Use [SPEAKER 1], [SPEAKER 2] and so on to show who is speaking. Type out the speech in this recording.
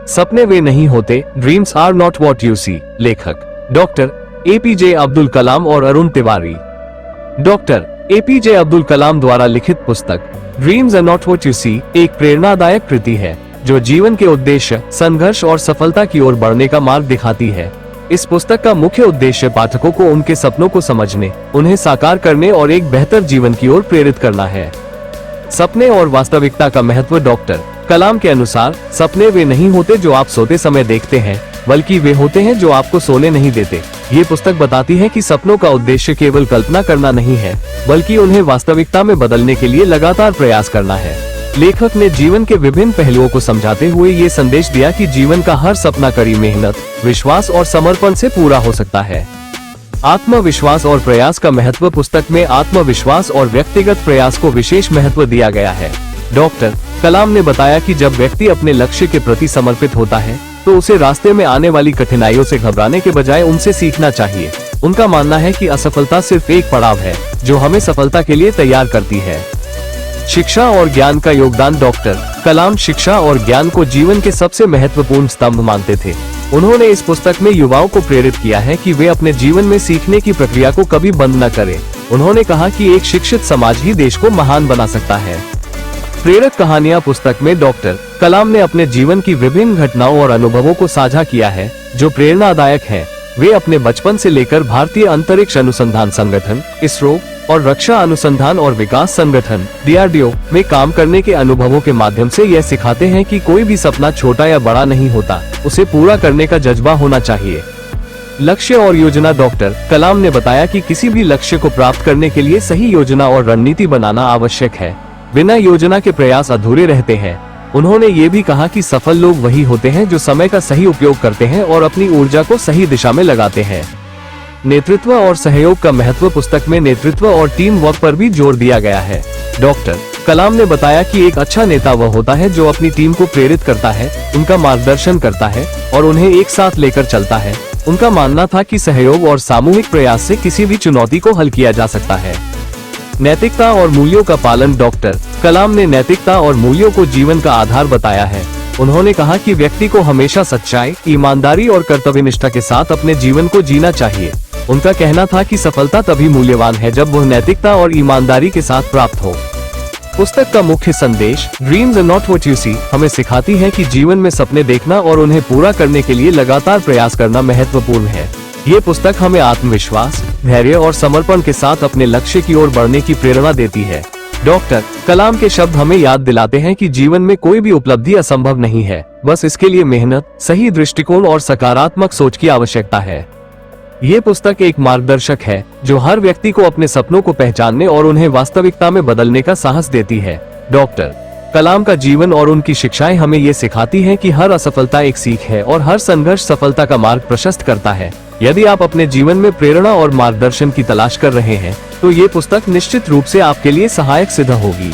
[SPEAKER 1] सपने वे नहीं होते, dreams are not what you see. लेखक डॉक्टर APJ अब्दुल कलाम और अरुण तिवारी। डॉक्टर APJ अब्दुल कलाम द्वारा लिखित पुस्तक dreams are not what you see एक प्रेरणादायक कृति है जो जीवन के उद्देश्य, संघर्ष और सफलता की ओर बढ़ने का मार्ग दिखाती है। इस पुस्तक का मुख्य उद्देश्य पाठकों को उनके सपनों को समझने, उन्हें साकार करने और एक बेहतर जीवन की ओर प्रेरित करना है। सपने और वास्तविकता का महत्व। डॉक्टर कलाम के अनुसार सपने वे नहीं होते जो आप सोते समय देखते हैं, बल्कि वे होते हैं जो आपको सोने नहीं देते। ये पुस्तक बताती है कि सपनों का उद्देश्य केवल कल्पना करना नहीं है, बल्कि उन्हें वास्तविकता में बदलने के लिए लगातार प्रयास करना है। लेखक ने जीवन के विभिन्न पहलुओं को समझाते हुए ये संदेश दिया कि जीवन का हर सपना कड़ी मेहनत, विश्वास और समर्पण से पूरा हो सकता है। आत्मविश्वास और प्रयास का महत्व। पुस्तक में आत्मविश्वास और व्यक्तिगत प्रयास को विशेष महत्व दिया गया है। डॉक्टर कलाम ने बताया कि जब व्यक्ति अपने लक्ष्य के प्रति समर्पित होता है तो उसे रास्ते में आने वाली कठिनाइयों से घबराने के बजाय उनसे सीखना चाहिए। उनका मानना है कि असफलता सिर्फ एक पड़ाव है जो हमें सफलता के लिए तैयार करती है। शिक्षा और ज्ञान का योगदान। डॉक्टर कलाम शिक्षा और ज्ञान को जीवन के सबसे महत्वपूर्ण स्तंभ मानते थे। उन्होंने इस पुस्तक में युवाओं को प्रेरित किया है कि वे अपने जीवन में सीखने की प्रक्रिया को कभी बंद न करें। उन्होंने कहा कि एक शिक्षित समाज ही देश को महान बना सकता है। प्रेरक कहानियां। पुस्तक में डॉक्टर कलाम ने अपने जीवन की विभिन्न घटनाओं और अनुभवों को साझा किया है जो प्रेरणादायक है। वे अपने बचपन से लेकर भारतीय अंतरिक्ष अनुसंधान संगठन इसरो और रक्षा अनुसंधान और विकास संगठन DRDO में काम करने के अनुभवों के माध्यम से यह सिखाते हैं कि कोई भी सपना छोटा या बड़ा नहीं होता, उसे पूरा करने का जज्बा होना चाहिए। लक्ष्य और योजना। डॉक्टर कलाम ने बताया कि किसी भी लक्ष्य को प्राप्त करने के लिए सही योजना और रणनीति बनाना आवश्यक है। बिना योजना के प्रयास अधूरे रहते हैं। उन्होंने ये भी कहा कि सफल लोग वही होते हैं जो समय का सही उपयोग करते हैं और अपनी ऊर्जा को सही दिशा में लगाते हैं। नेतृत्व और सहयोग का महत्व। पुस्तक में नेतृत्व और टीम वर्क पर भी जोर दिया गया है। डॉक्टर कलाम ने बताया कि एक अच्छा नेता वह होता है जो अपनी टीम को प्रेरित करता है, उनका मार्गदर्शन करता है और उन्हें एक साथ लेकर चलता है। उनका मानना था कि सहयोग और सामूहिक प्रयास से किसी भी चुनौती को हल किया जा सकता है। नैतिकता और मूल्यों का पालन। डॉक्टर कलाम ने नैतिकता और मूल्यों को जीवन का आधार बताया है। उन्होंने कहा कि व्यक्ति को हमेशा सच्चाई, ईमानदारी और कर्तव्यनिष्ठा के साथ अपने जीवन को जीना चाहिए। उनका कहना था कि सफलता तभी मूल्यवान है जब वह नैतिकता और ईमानदारी के साथ प्राप्त हो। पुस्तक का मुख्य संदेश dreams are not what you see हमें सिखाती है कि जीवन में सपने देखना और उन्हें पूरा करने के लिए लगातार प्रयास करना महत्वपूर्ण है। ये पुस्तक हमें आत्मविश्वास, धैर्य और समर्पण के साथ अपने लक्ष्य की ओर बढ़ने की प्रेरणा देती है। डॉक्टर कलाम के शब्द हमें याद दिलाते हैं कि जीवन में कोई भी उपलब्धि असंभव नहीं है, बस इसके लिए मेहनत, सही दृष्टिकोण और सकारात्मक सोच की आवश्यकता है। ये पुस्तक एक मार्गदर्शक है जो हर व्यक्ति को अपने सपनों को पहचानने और उन्हें वास्तविकता में बदलने का साहस देती है। डॉक्टर कलाम का जीवन और उनकी शिक्षाएं हमें ये सिखाती हैं कि हर असफलता एक सीख है और हर संघर्ष सफलता का मार्ग प्रशस्त करता है। यदि आप अपने जीवन में प्रेरणा और मार्गदर्शन की तलाश कर रहे हैं, तो ये पुस्तक निश्चित रूप से आपके लिए सहायक सिद्ध होगी।